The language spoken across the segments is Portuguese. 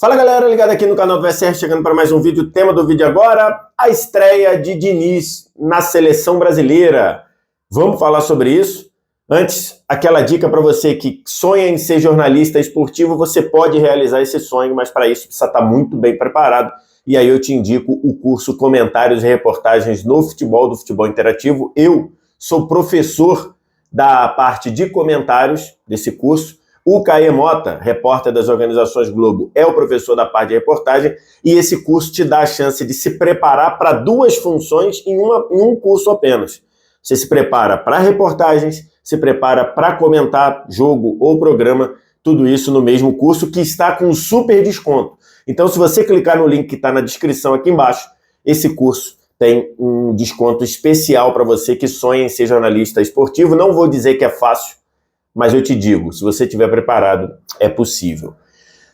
Fala galera, ligado aqui no canal do VSR, chegando para mais um vídeo. O tema do vídeo agora, a estreia de Diniz na seleção brasileira. Vamos falar sobre isso? Antes, aquela dica para você que sonha em ser jornalista esportivo, você pode realizar esse sonho, mas para isso precisa estar muito bem preparado. E aí eu te indico o curso Comentários e Reportagens no Futebol, do Futebol Interativo. Eu sou professor da parte de comentários desse curso. O Caê Mota, repórter das organizações Globo, é o professor da parte de reportagem, e esse curso te dá a chance de se preparar para duas funções em um curso apenas. Você se prepara para reportagens, se prepara para comentar jogo ou programa, tudo isso no mesmo curso, que está com super desconto. Então, se você clicar no link que está na descrição aqui embaixo, esse curso tem um desconto especial para você que sonha em ser jornalista esportivo. Não vou dizer que é fácil, mas eu te digo, se você estiver preparado, é possível.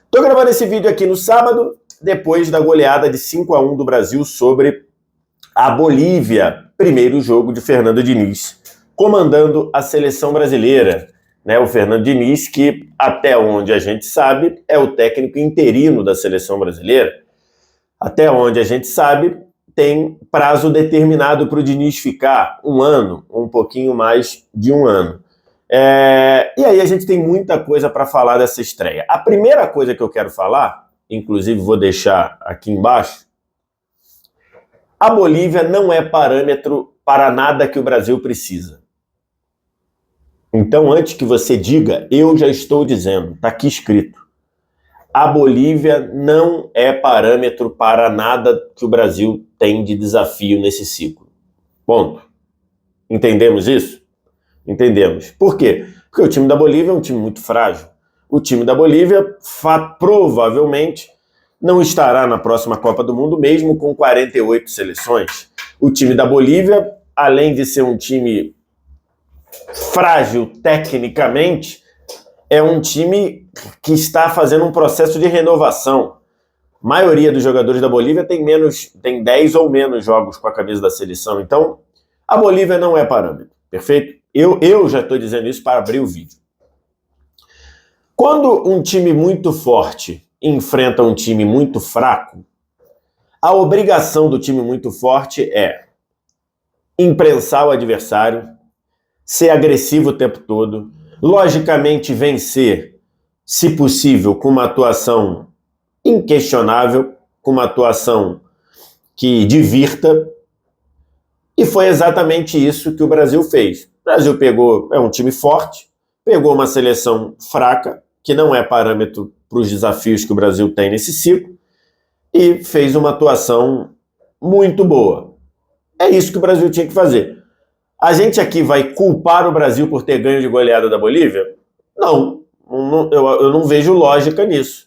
Estou gravando esse vídeo aqui no sábado, depois da goleada de 5-1 do Brasil sobre a Bolívia. Primeiro jogo de Fernando Diniz, comandando a seleção brasileira. O Fernando Diniz, que até onde a gente sabe, é o técnico interino da seleção brasileira. Até onde a gente sabe, tem prazo determinado para o Diniz ficar, 1 ano, um pouquinho mais de 1 ano. E aí a gente tem muita coisa para falar dessa estreia. A primeira coisa que eu quero falar, inclusive vou deixar aqui embaixo, a Bolívia não é parâmetro para nada que o Brasil precisa. Então, antes que você diga, eu já estou dizendo, está aqui escrito. A Bolívia não é parâmetro para nada que o Brasil tem de desafio nesse ciclo. Ponto. Entendemos isso? Entendemos. Por quê? Porque o time da Bolívia é um time muito frágil. O time da Bolívia provavelmente não estará na próxima Copa do Mundo, mesmo com 48 seleções. O time da Bolívia, além de ser um time frágil tecnicamente, é um time que está fazendo um processo de renovação. A maioria dos jogadores da Bolívia tem 10 ou menos jogos com a camisa da seleção. Então, a Bolívia não é parâmetro. Perfeito? Eu já estou dizendo isso para abrir o vídeo. Quando um time muito forte enfrenta um time muito fraco, a obrigação do time muito forte é imprensar o adversário, ser agressivo o tempo todo, logicamente vencer, se possível, com uma atuação inquestionável, com uma atuação que divirta, e foi exatamente isso que o Brasil fez. O Brasil é um time forte, pegou uma seleção fraca, que não é parâmetro para os desafios que o Brasil tem nesse ciclo, e fez uma atuação muito boa. É isso que o Brasil tinha que fazer. A gente aqui vai culpar o Brasil por ter ganho de goleada da Bolívia? Não, eu não vejo lógica nisso.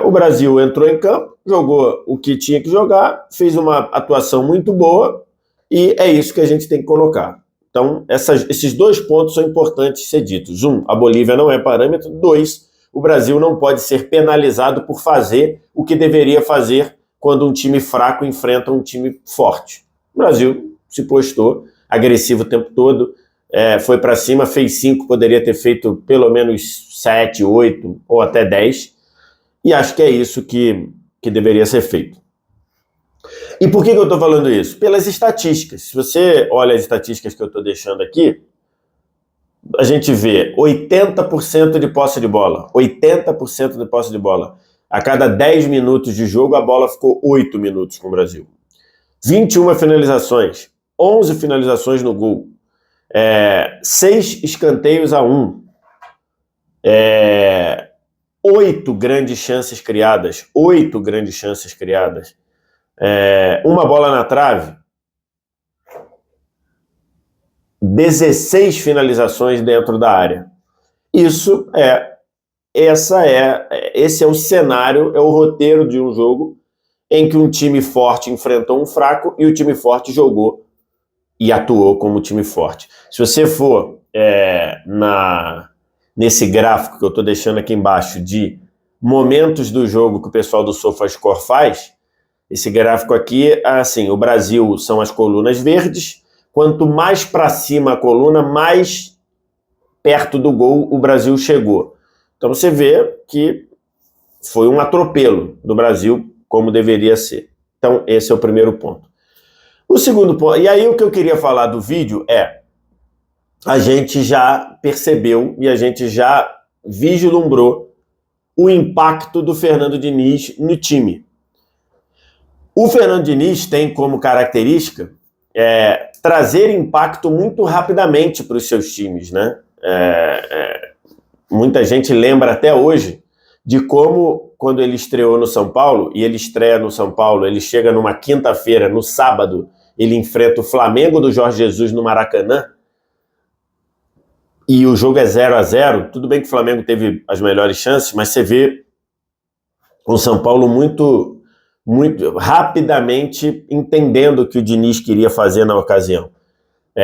O Brasil entrou em campo, jogou o que tinha que jogar, fez uma atuação muito boa, e é isso que a gente tem que colocar. Então, esses dois pontos são importantes ser ditos. 1, a Bolívia não é parâmetro. 2, o Brasil não pode ser penalizado por fazer o que deveria fazer quando um time fraco enfrenta um time forte. O Brasil se postou agressivo o tempo todo, foi para cima, fez 5, poderia ter feito pelo menos 7, 8 ou até 10, e acho que é isso que deveria ser feito. E por que eu estou falando isso? Pelas estatísticas. Se você olha as estatísticas que eu estou deixando aqui, a gente vê 80% de posse de bola. 80% de posse de bola. A cada 10 minutos de jogo, a bola ficou 8 minutos com o Brasil. 21 finalizações. 11 finalizações no gol. 6 escanteios a 1. 8 grandes chances criadas. 8 grandes chances criadas. Uma bola na trave, 16 finalizações dentro da área. Esse é o cenário, é o roteiro de um jogo em que um time forte enfrentou um fraco e o time forte jogou e atuou como time forte. Se você for nesse gráfico que eu estou deixando aqui embaixo de momentos do jogo que o pessoal do SofaScore faz, esse gráfico aqui, assim, o Brasil são as colunas verdes. Quanto mais para cima a coluna, mais perto do gol o Brasil chegou. Então você vê que foi um atropelo do Brasil, como deveria ser. Então, esse é o primeiro ponto. O segundo ponto, e aí o que eu queria falar do vídeo é, a gente já percebeu e a gente já vislumbrou o impacto do Fernando Diniz no time. O Fernando Diniz tem como característica trazer impacto muito rapidamente para os seus times, né? Muita gente lembra até hoje de como, quando ele estreou no São Paulo, e ele estreia no São Paulo, ele chega numa quinta-feira, no sábado, ele enfrenta o Flamengo do Jorge Jesus no Maracanã, e o jogo é 0-0, tudo bem que o Flamengo teve as melhores chances, mas você vê o São Paulo muito rapidamente entendendo o que o Diniz queria fazer na ocasião.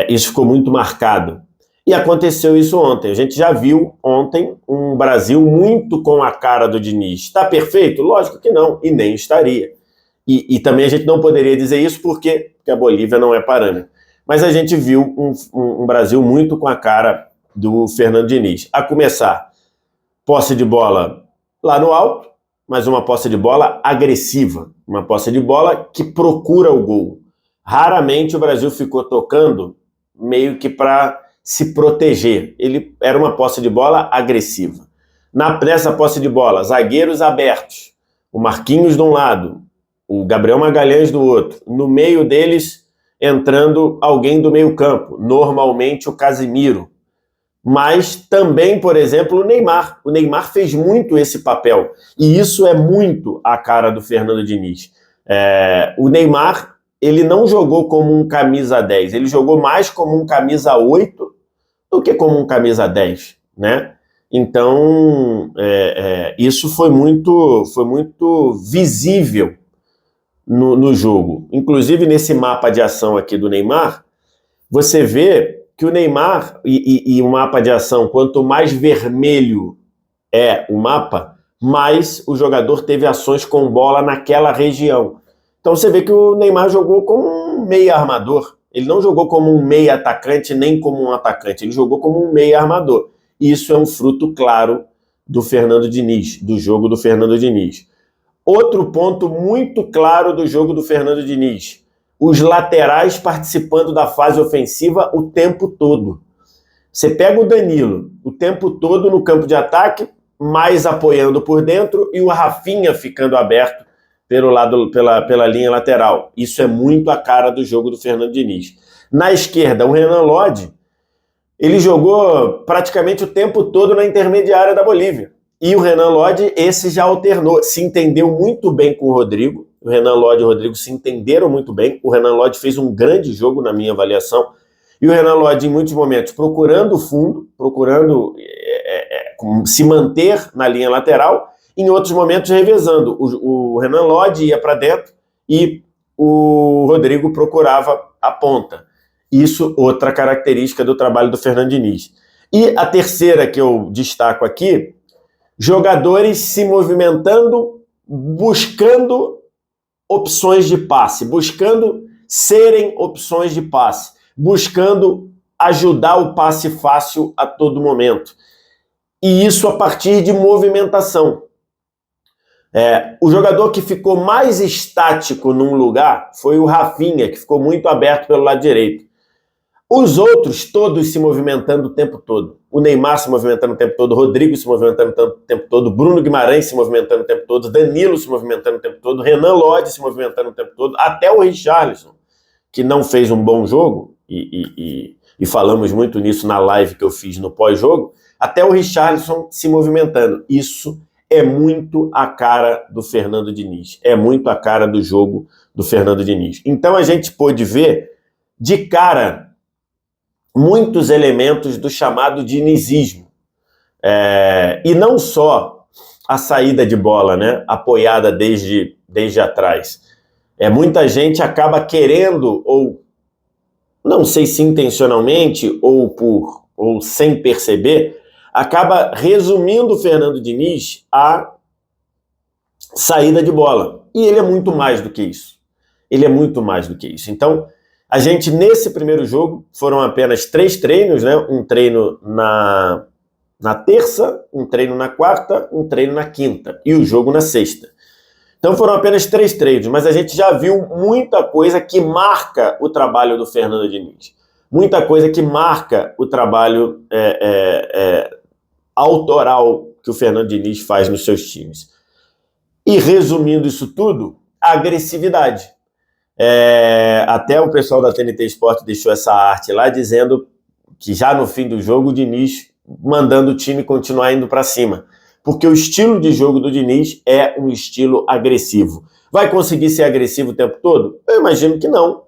Isso ficou muito marcado. E aconteceu isso ontem. A gente já viu ontem um Brasil muito com a cara do Diniz. Está perfeito? Lógico que não, e nem estaria. E também a gente não poderia dizer isso porque a Bolívia não é parâmetro. Mas a gente viu um Brasil muito com a cara do Fernando Diniz. A começar, posse de bola lá no alto, mas uma posse de bola agressiva, uma posse de bola que procura o gol. Raramente o Brasil ficou tocando meio que para se proteger. Ele era uma posse de bola agressiva. Nessa posse de bola, zagueiros abertos, o Marquinhos de um lado, o Gabriel Magalhães do outro, no meio deles entrando alguém do meio campo, normalmente o Casimiro, mas também, por exemplo, o Neymar. O Neymar fez muito esse papel, e isso é muito a cara do Fernando Diniz. O Neymar, ele não jogou como um camisa 10, ele jogou mais como um camisa 8 do que como um camisa 10, né? Então, isso foi muito visível no jogo. Inclusive, nesse mapa de ação aqui do Neymar, você vê que o Neymar e o mapa de ação, quanto mais vermelho é o mapa, mais o jogador teve ações com bola naquela região. Então você vê que o Neymar jogou como um meia armador. Ele não jogou como um meia atacante, nem como um atacante. Ele jogou como um meia armador. E isso é um fruto claro do Fernando Diniz, do jogo do Fernando Diniz. Outro ponto muito claro do jogo do Fernando Diniz: os laterais participando da fase ofensiva o tempo todo. Você pega o Danilo o tempo todo no campo de ataque, mais apoiando por dentro, e o Rafinha ficando aberto pela linha lateral. Isso é muito a cara do jogo do Fernando Diniz. Na esquerda, o Renan Lodge, ele jogou praticamente o tempo todo na intermediária da Bolívia. E o Renan Lodge, esse já alternou, se entendeu muito bem com o Rodrigo. O Renan Lodge e o Rodrigo se entenderam muito bem. O Renan Lodge fez um grande jogo, na minha avaliação. E o Renan Lodge, em muitos momentos, procurando o fundo, procurando se manter na linha lateral. Em outros momentos, revezando. O Renan Lodge ia para dentro e o Rodrigo procurava a ponta. Isso, outra característica do trabalho do Fernando Diniz. E a terceira que eu destaco aqui: jogadores se movimentando, buscando opções de passe, buscando serem opções de passe, buscando ajudar o passe fácil a todo momento. E isso a partir de movimentação. O jogador que ficou mais estático num lugar foi o Rafinha, que ficou muito aberto pelo lado direito. Os outros, todos se movimentando o tempo todo. O Neymar se movimentando o tempo todo, o Rodrigo se movimentando o tempo todo, Bruno Guimarães se movimentando o tempo todo, Danilo se movimentando o tempo todo, Renan Lodge se movimentando o tempo todo, até o Richarlison, que não fez um bom jogo, e falamos muito nisso na live que eu fiz no pós-jogo, até o Richarlison se movimentando. Isso é muito a cara do Fernando Diniz, é muito a cara do jogo do Fernando Diniz. Então a gente pôde ver de cara muitos elementos do chamado dinizismo. E não só a saída de bola, né, apoiada desde atrás. Muita gente acaba querendo, ou não sei se intencionalmente ou sem perceber, acaba resumindo o Fernando Diniz a saída de bola. E ele é muito mais do que isso. Ele é muito mais do que isso. Então, a gente, nesse primeiro jogo, foram apenas 3 treinos, né? Um treino na terça, um treino na quarta, um treino na quinta e o jogo na sexta. Então foram apenas 3 treinos, mas a gente já viu muita coisa que marca o trabalho do Fernando Diniz. Muita coisa que marca o trabalho autoral que o Fernando Diniz faz nos seus times. E resumindo isso tudo, a agressividade. Até o pessoal da TNT Sport deixou essa arte lá dizendo que já no fim do jogo o Diniz mandando o time continuar indo para cima. Porque o estilo de jogo do Diniz é um estilo agressivo. Vai conseguir ser agressivo o tempo todo? Eu imagino que não.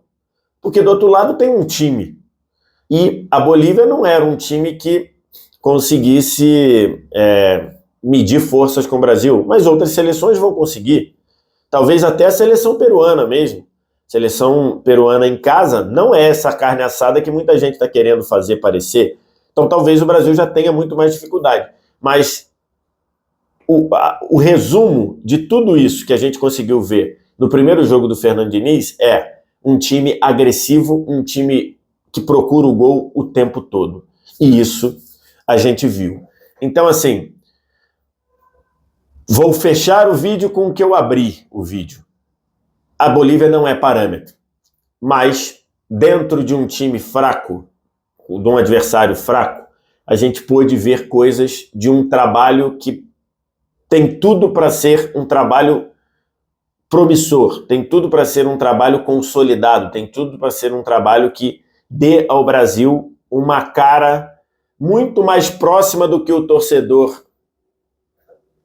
Porque do outro lado tem um time. E a Bolívia não era um time que conseguisse medir forças com o Brasil, mas outras seleções vão conseguir. Talvez até a seleção peruana mesmo. Seleção peruana em casa não é essa carne assada que muita gente está querendo fazer parecer. Então talvez o Brasil já tenha muito mais dificuldade. Mas o resumo de tudo isso que a gente conseguiu ver no primeiro jogo do Fernando Diniz é um time agressivo, um time que procura o gol o tempo todo. E isso a gente viu. Então, assim, vou fechar o vídeo com o que eu abri o vídeo. A Bolívia não é parâmetro, mas dentro de um time fraco, de um adversário fraco, a gente pôde ver coisas de um trabalho que tem tudo para ser um trabalho promissor, tem tudo para ser um trabalho consolidado, tem tudo para ser um trabalho que dê ao Brasil uma cara muito mais próxima do que o torcedor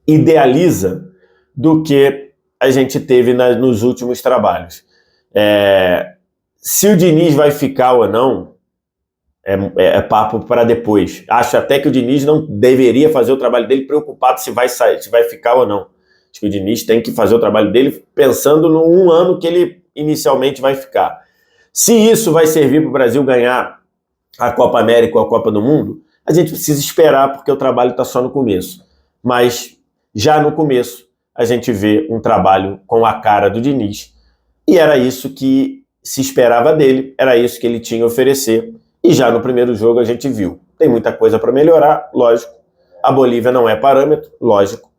idealiza do que a gente teve nos últimos trabalhos. Se o Diniz vai ficar ou não, é papo para depois. Acho até que o Diniz não deveria fazer o trabalho dele preocupado se vai sair, se vai ficar ou não. Acho que o Diniz tem que fazer o trabalho dele pensando no 1 ano que ele inicialmente vai ficar. Se isso vai servir para o Brasil ganhar a Copa América ou a Copa do Mundo, a gente precisa esperar porque o trabalho está só no começo. Mas já no começo a gente vê um trabalho com a cara do Diniz e era isso que se esperava dele, era isso que ele tinha a oferecer. E já no primeiro jogo a gente viu. Tem muita coisa para melhorar, lógico. A Bolívia não é parâmetro, lógico.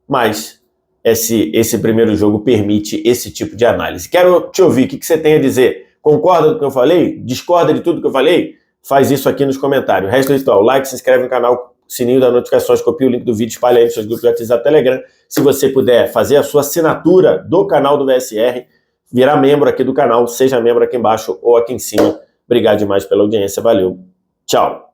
Mas esse primeiro jogo permite esse tipo de análise. Quero te ouvir. O que você tem a dizer? Concorda com o que eu falei? Discorda de tudo que eu falei? Faz isso aqui nos comentários. O resto é isso. Like, se inscreve no canal, sininho das notificações, copia o link do vídeo, espalha aí nos seus grupos de WhatsApp, Telegram. Se você puder fazer a sua assinatura do canal do VSR, virar membro aqui do canal, seja membro aqui embaixo ou aqui em cima. Obrigado demais pela audiência, valeu, tchau.